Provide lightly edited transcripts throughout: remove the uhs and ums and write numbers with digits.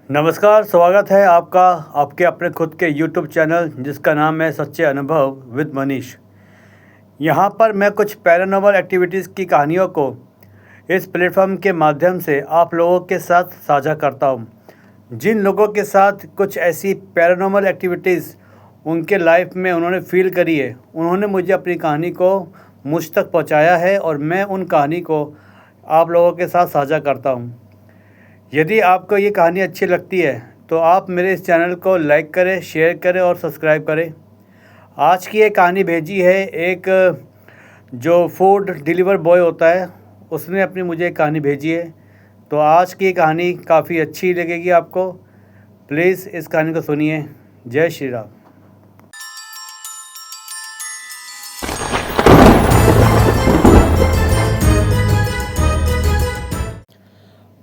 नमस्कार, स्वागत है आपका आपके अपने खुद के YouTube चैनल जिसका नाम है सच्चे अनुभव विद मनीष। यहाँ पर मैं कुछ पैरानॉर्मल एक्टिविटीज़ की कहानियों को इस प्लेटफॉर्म के माध्यम से आप लोगों के साथ साझा करता हूँ। जिन लोगों के साथ कुछ ऐसी पैरानॉर्मल एक्टिविटीज़ उनके लाइफ में उन्होंने फील करी है, उन्होंने मुझे अपनी कहानी को मुझ तक पहुँचाया है और मैं उन कहानी को आप लोगों के साथ साझा करता हूँ। यदि आपको ये कहानी अच्छी लगती है तो आप मेरे इस चैनल को लाइक करें, शेयर करें और सब्सक्राइब करें। आज की ये कहानी भेजी है एक जो फूड डिलीवर बॉय होता है, उसने अपनी मुझे एक कहानी भेजी है। तो आज की कहानी काफ़ी अच्छी लगेगी आपको। प्लीज़ इस कहानी को सुनिए। जय श्री राम।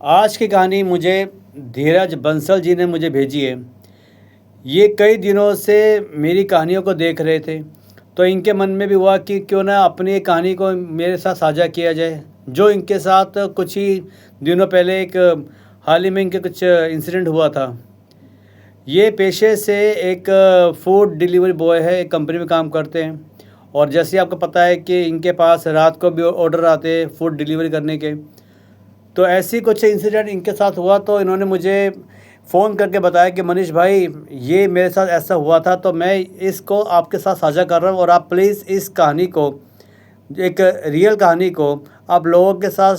आज की कहानी मुझे धीरज बंसल जी ने मुझे भेजी है। ये कई दिनों से मेरी कहानियों को देख रहे थे, तो इनके मन में भी हुआ कि क्यों ना अपनी कहानी को मेरे साथ साझा किया जाए। जो इनके साथ कुछ ही दिनों पहले एक हाल ही में इनके कुछ इंसिडेंट हुआ था। ये पेशे से एक फूड डिलीवरी बॉय है, एक कंपनी में काम करते हैं। और जैसे आपको पता है कि इनके पास रात को भी ऑर्डर आते हैं फूड डिलीवरी करने के। तो ऐसी कुछ इंसिडेंट इनके साथ हुआ, तो इन्होंने मुझे फ़ोन करके बताया कि मनीष भाई, ये मेरे साथ ऐसा हुआ था, तो मैं इसको आपके साथ साझा कर रहा हूँ और आप प्लीज़ इस कहानी को, एक रियल कहानी को आप लोगों के साथ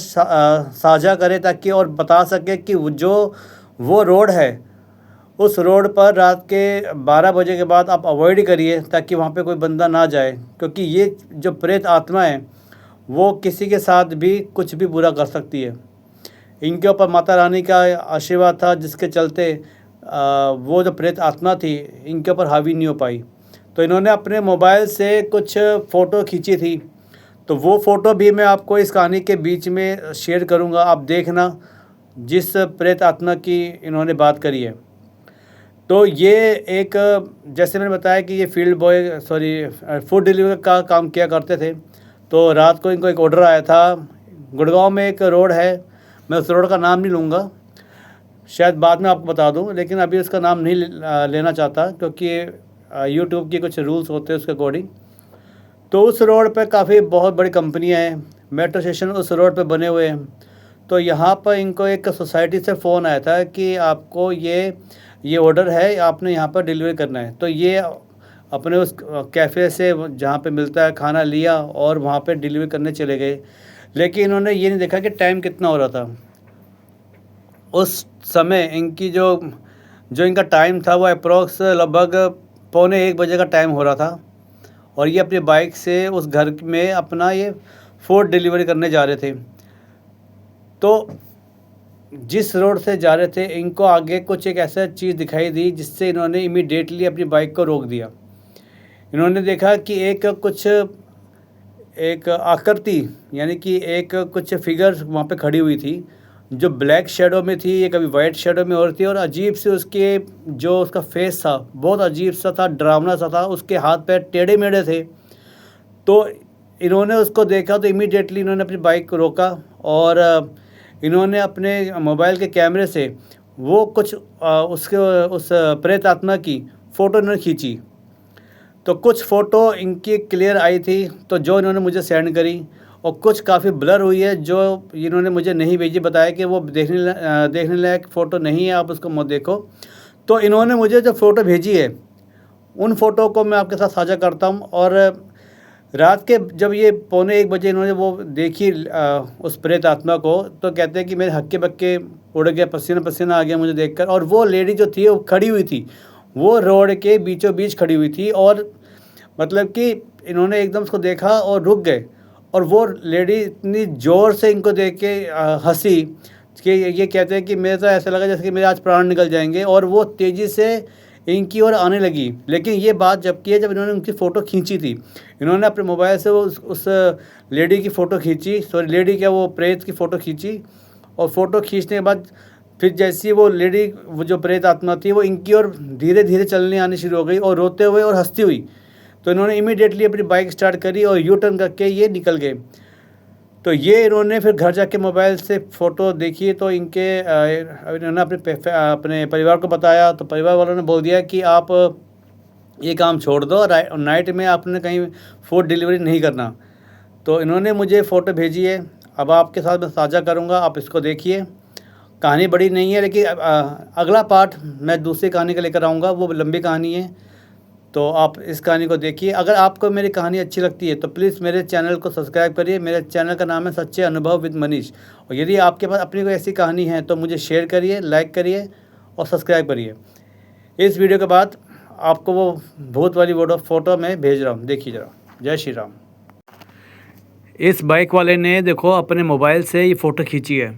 साझा करें ताकि और बता सकें कि वो रोड है, उस रोड पर रात के 12 बजे के बाद आप अवॉइड करिए ताकि वहाँ पे कोई बंदा ना जाए, क्योंकि ये जो प्रेत आत्मा है वो किसी के साथ भी कुछ भी बुरा कर सकती है। इनके ऊपर माता रानी का आशीर्वाद था, जिसके चलते वो जो प्रेत आत्मा थी इनके ऊपर हावी नहीं हो पाई। तो इन्होंने अपने मोबाइल से कुछ फ़ोटो खींची थी, तो वो फ़ोटो भी मैं आपको इस कहानी के बीच में शेयर करूँगा। आप देखना जिस प्रेत आत्मा की इन्होंने बात करी है। तो ये एक, जैसे मैंने बताया कि ये फूड डिलीवरी का काम किया करते थे। तो रात को इनको एक ऑर्डर आया था। गुड़गांव में एक रोड है, मैं उस रोड का नाम नहीं लूँगा, शायद बाद में आपको बता दूँ, लेकिन अभी उसका नाम नहीं लेना चाहता क्योंकि यूट्यूब के कुछ रूल्स होते हैं उसके अकॉर्डिंग। तो उस रोड पे काफ़ी बहुत बड़ी कंपनियां हैं, मेट्रो स्टेशन उस रोड पे बने हुए हैं। तो यहाँ पर इनको एक सोसाइटी से फ़ोन आया था कि आपको ये ऑर्डर है, आपने यहाँ पर डिलीवरी करना है। तो ये अपने उस कैफ़े से जहाँ पे मिलता है खाना लिया और वहाँ पे डिलीवरी करने चले गए। लेकिन इन्होंने ये नहीं देखा कि टाइम कितना हो रहा था। उस समय इनकी जो इनका टाइम था वो अप्रोक्स लगभग 12:45 बजे का टाइम हो रहा था। और ये अपनी बाइक से उस घर में अपना ये फूड डिलीवरी करने जा रहे थे। तो जिस रोड से जा रहे थे इनको आगे कुछ एक ऐसा चीज़ दिखाई दी जिससे इन्होंने इमीडिएटली अपनी बाइक को रोक दिया। इन्होंने देखा कि एक आकृति, यानी कि एक कुछ फिगर वहाँ पे खड़ी हुई थी जो ब्लैक शेडो में थी, ये कभी वाइट शेडो में और थी। और अजीब से उसका फेस था, बहुत अजीब सा था, डरावना सा था। उसके हाथ पैर टेढ़े मेढ़े थे। तो इन्होंने उसको देखा तो इमीडिएटली इन्होंने अपनी बाइक को रोका और इन्होंने अपने मोबाइल के कैमरे से वो कुछ उस प्रेत आत्मा की फ़ोटो इन्होंने खींची। तो कुछ फ़ोटो इनकी क्लियर आई थी, तो जो इन्होंने मुझे सेंड करी, और कुछ काफ़ी ब्लर हुई है जो इन्होंने मुझे नहीं भेजी, बताया कि वो देखने लायक फ़ोटो नहीं है, आप उसको मत देखो। तो इन्होंने मुझे जो फ़ोटो भेजी है उन फ़ोटो को मैं आपके साथ साझा करता हूँ। और रात के जब ये 12:45 बजे इन्होंने वो देखी उस प्रेत आत्मा को, तो कहते हैं कि मेरे हक्के बक्के उड़ गए, पसीना पसीना आ गया मुझे देखकर। और वो लेडी जो थी वो खड़ी हुई थी, वो रोड के बीचों बीच खड़ी हुई थी। और मतलब कि इन्होंने एकदम उसको देखा और रुक गए। और वो लेडी इतनी ज़ोर से इनको देख के हंसी कि ये कहते हैं कि मेरे तो ऐसा लगा जैसे कि मेरे आज प्राण निकल जाएंगे। और वो तेज़ी से इनकी ओर आने लगी। लेकिन ये बात जब की है जब इन्होंने उनकी फ़ोटो खींची थी। इन्होंने अपने मोबाइल से उस लेडी की फ़ोटो खींची, लेडी क्या, वो प्रेत की फ़ोटो खींची। और फ़ोटो खींचने के बाद फिर जैसी वो जो प्रेत आत्मा थी वो इनकी ओर धीरे धीरे चलने आनी शुरू हो गई, और रोते हुए और हंसती हुई। तो इन्होंने इमीडिएटली अपनी बाइक स्टार्ट करी और यू टर्न करके ये निकल गए। तो ये इन्होंने फिर घर जाके मोबाइल से फ़ोटो देखी तो इन्होंने अपने परिवार को बताया, तो परिवार वालों ने बोल दिया कि आप ये काम छोड़ दो, नाइट में आपने कहीं फूड डिलीवरी नहीं करना। तो इन्होंने मुझे फ़ोटो भेजी है, अब आपके साथ मैं साझा करूँगा, आप इसको देखिए। कहानी बड़ी नहीं है, लेकिन अगला पार्ट मैं दूसरी कहानी का लेकर आऊँगा, वो लंबी कहानी है, तो आप इस कहानी को देखिए। अगर आपको मेरी कहानी अच्छी लगती है तो प्लीज़ मेरे चैनल को सब्सक्राइब करिए। मेरे चैनल का नाम है सच्चे अनुभव विद मनीष। और यदि आपके पास अपनी कोई ऐसी कहानी है तो मुझे शेयर करिए, लाइक करिए और सब्सक्राइब करिए। इस वीडियो के बाद आपको वो भूत वाली फ़ोटो मैं भेज रहा हूँ, देखिए ज़रा। जय श्री राम। इस बाइक वाले ने देखो अपने मोबाइल से ये फ़ोटो खींची है।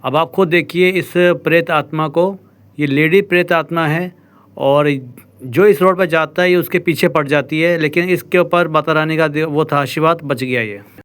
अब आप खुद देखिए इस प्रेत आत्मा को, ये लेडी प्रेत आत्मा है और जो इस रोड पर जाता है ये उसके पीछे पड़ जाती है, लेकिन इसके ऊपर माता रानी का वो था आशीर्वाद, बच गया ये।